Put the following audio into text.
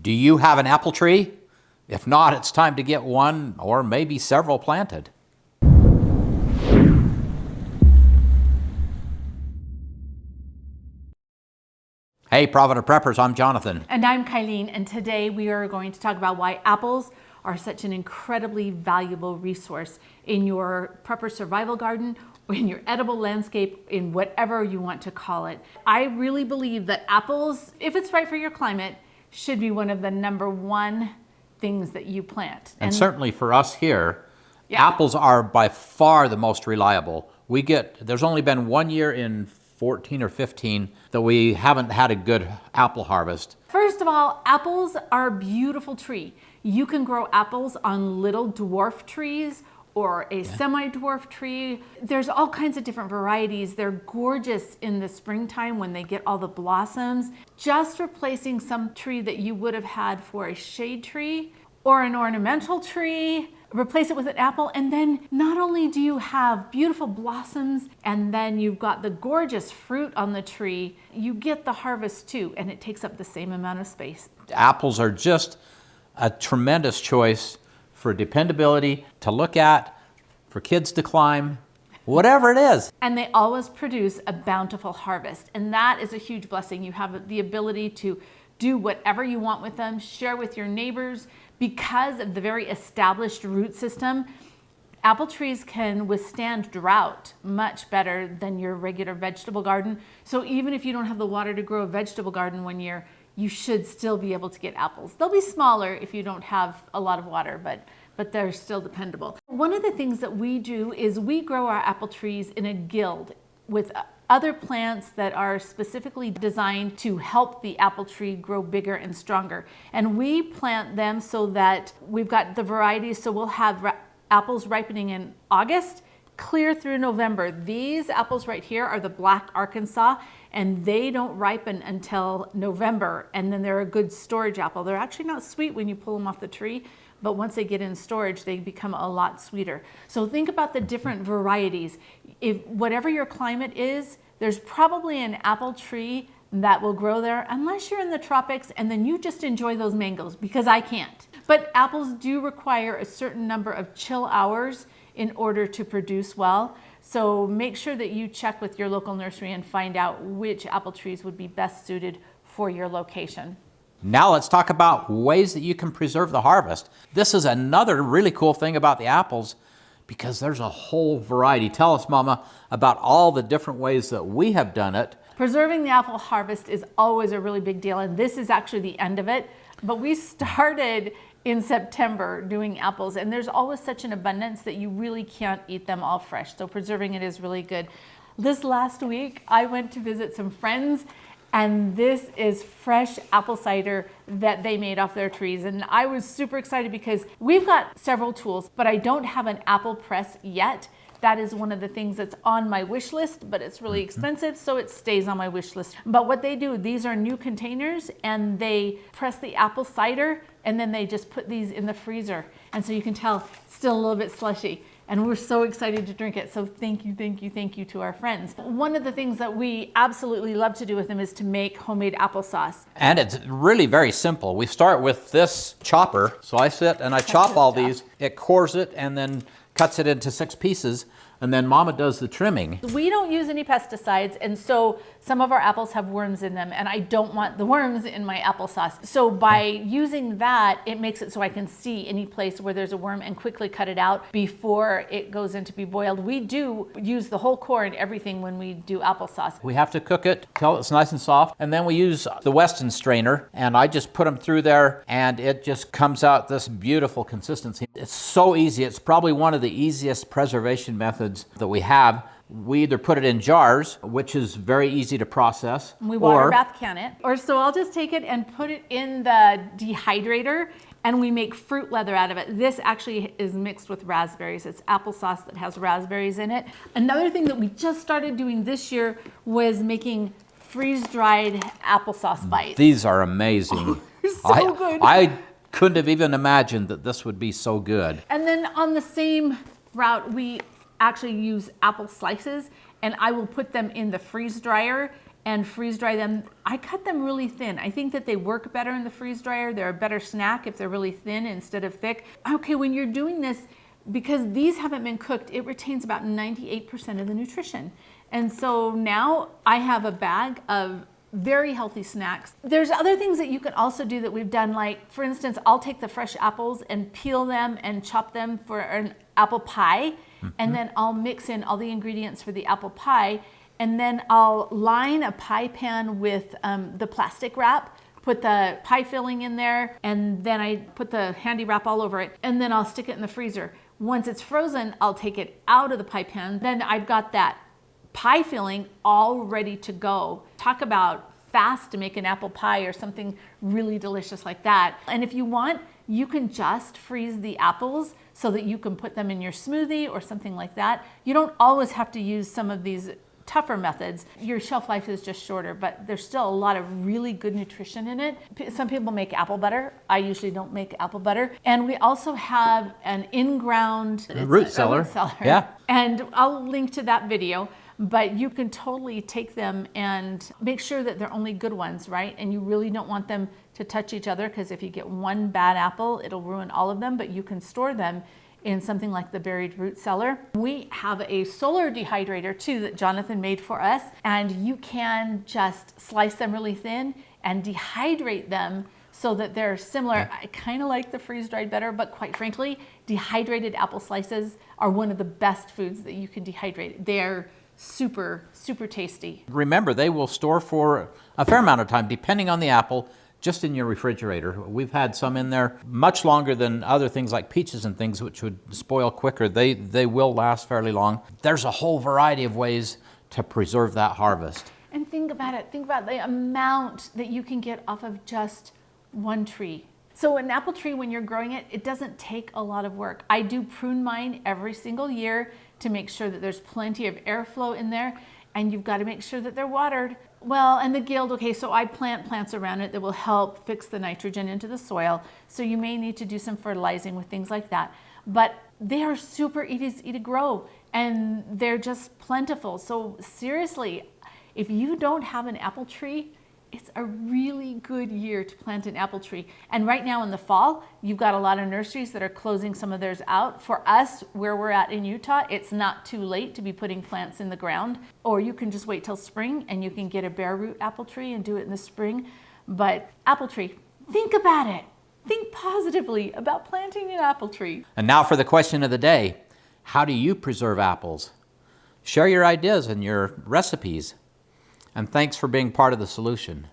Do you have an apple tree? If not, it's time to get one or maybe several planted. Hey, Provident Preppers, I'm Jonathan. And I'm Kylene, and today we are going to talk about why apples are such an incredibly valuable resource in your prepper survival garden or in your edible landscape, in whatever you want to call it. I really believe that apples, if it's right for your climate, should be one of the #1 things that you plant. And certainly for us here, apples are by far the most reliable. There's only been 1 year in 14 or 15 that we haven't had a good apple harvest. First of all, apples are a beautiful tree. You can grow apples on little dwarf trees or a semi-dwarf tree. There's all kinds of different varieties. They're gorgeous in the springtime when they get all the blossoms. Just replacing some tree that you would have had for a shade tree or an ornamental tree, replace it with an apple, and then not only do you have beautiful blossoms and then you've got the gorgeous fruit on the tree, you get the harvest too, and it takes up the same amount of space. Apples are just a tremendous choice for dependability, to look at, for kids to climb, whatever it is. And they always produce a bountiful harvest, and that is a huge blessing. You have the ability to do whatever you want with them, share with your neighbors. Because of the very established root system, apple trees can withstand drought much better than your regular vegetable garden. So even if you don't have the water to grow a vegetable garden 1 year, you should still be able to get apples. They'll be smaller if you don't have a lot of water, but they're still dependable. One of the things that we do is we grow our apple trees in a guild with other plants that are specifically designed to help the apple tree grow bigger and stronger. And we plant them so that we've got the varieties, so we'll have apples ripening in August, clear through November. These apples right here are the Black Arkansas, and they don't ripen until November, and then they're a good storage apple. They're actually not sweet when you pull them off the tree, but once they get in storage, they become a lot sweeter. So think about the different varieties. If whatever your climate is, there's probably an apple tree that will grow there, unless you're in the tropics, and then you just enjoy those mangoes, because I can't. But apples do require a certain number of chill hours in order to produce well. So make sure that you check with your local nursery and find out which apple trees would be best suited for your location. Now let's talk about ways that you can preserve the harvest. This is another really cool thing about the apples, because there's a whole variety. Tell us, Mama, about all the different ways that we have done it. Preserving the apple harvest is always a really big deal, and this is actually the end of it. But we started in September doing apples, and there's always such an abundance that you really can't eat them all fresh. So preserving it is really good. This last week, I went to visit some friends, and this is fresh apple cider that they made off their trees. And I was super excited because we've got several tools, but I don't have an apple press yet. That is one of the things that's on my wish list, but it's really expensive, so it stays on my wish list. But what they do, these are new containers, and they press the apple cider, and then they just put these in the freezer. And so you can tell it's still a little bit slushy. And we're so excited to drink it. So thank you, thank you, thank you to our friends. One of the things that we absolutely love to do with them is to make homemade applesauce. And it's really very simple. We start with this chopper. So I sit and I chop all these. It cores it and then cuts it into 6 pieces. And then Mama does the trimming. We don't use any pesticides, and so some of our apples have worms in them, and I don't want the worms in my applesauce. So by using that, it makes it so I can see any place where there's a worm and quickly cut it out before it goes in to be boiled. We do use the whole core and everything when we do applesauce. We have to cook it till it's nice and soft, and then we use the Weston strainer, and I just put them through there, and it just comes out this beautiful consistency. It's so easy. It's probably one of the easiest preservation methods that we have. We either put it in jars, which is very easy to process. We water bath can it. Or so I'll just take it and put it in the dehydrator, and we make fruit leather out of it. This actually is mixed with raspberries. It's applesauce that has raspberries in it. Another thing that we just started doing this year was making freeze-dried applesauce bites. These are amazing. So good. I couldn't have even imagined that this would be so good. And then on the same route, we actually use apple slices, and I will put them in the freeze dryer and freeze dry them. I cut them really thin. I think that they work better in the freeze dryer. They're a better snack if they're really thin instead of thick. Okay, when you're doing this, because these haven't been cooked, it retains about 98% of the nutrition. And so now I have a bag of very healthy snacks. There's other things that you can also do that we've done, like for instance, I'll take the fresh apples and peel them and chop them for an apple pie, and then I'll mix in all the ingredients for the apple pie, and then I'll line a pie pan with the plastic wrap, put the pie filling in there, and then I put the handy wrap all over it, and then I'll stick it in the freezer. Once it's frozen, I'll take it out of the pie pan. Then I've got that pie filling all ready to go. Talk about fast to make an apple pie or something really delicious like that. And if you want, you can just freeze the apples so that you can put them in your smoothie or something like that. You don't always have to use some of these tougher methods. Your shelf life is just shorter, but there's still a lot of really good nutrition in it. Some people make apple butter. I usually don't make apple butter. And we also have an in-ground root cellar. Yeah. And I'll link to that video. But you can totally take them and make sure that they're only good ones, right? And you really don't want them to touch each other, because if you get one bad apple, it'll ruin all of them. But you can store them in something like the buried root cellar. We have a solar dehydrator too that Jonathan made for us, and you can just slice them really thin and dehydrate them so that they're similar. Yeah. I kind of like the freeze-dried better, but quite frankly, dehydrated apple slices are one of the best foods that you can dehydrate. They're super, super tasty. Remember, they will store for a fair amount of time, depending on the apple, just in your refrigerator. We've had some in there much longer than other things like peaches and things, which would spoil quicker. They will last fairly long. There's a whole variety of ways to preserve that harvest. And think about it. Think about the amount that you can get off of just one tree. So an apple tree, when you're growing it, it doesn't take a lot of work. I do prune mine every single year to make sure that there's plenty of airflow in there, and you've got to make sure that they're watered. Well, and the guild, okay, so I plant plants around it that will help fix the nitrogen into the soil. So you may need to do some fertilizing with things like that. But they are super easy to grow, and they're just plentiful. So seriously, if you don't have an apple tree, it's a really good year to plant an apple tree. And right now in the fall, you've got a lot of nurseries that are closing some of theirs out. For us, where we're at in Utah, it's not too late to be putting plants in the ground. Or you can just wait till spring and you can get a bare root apple tree and do it in the spring. But apple tree, think about it. Think positively about planting an apple tree. And now for the question of the day. How do you preserve apples? Share your ideas and your recipes. And thanks for being part of the solution.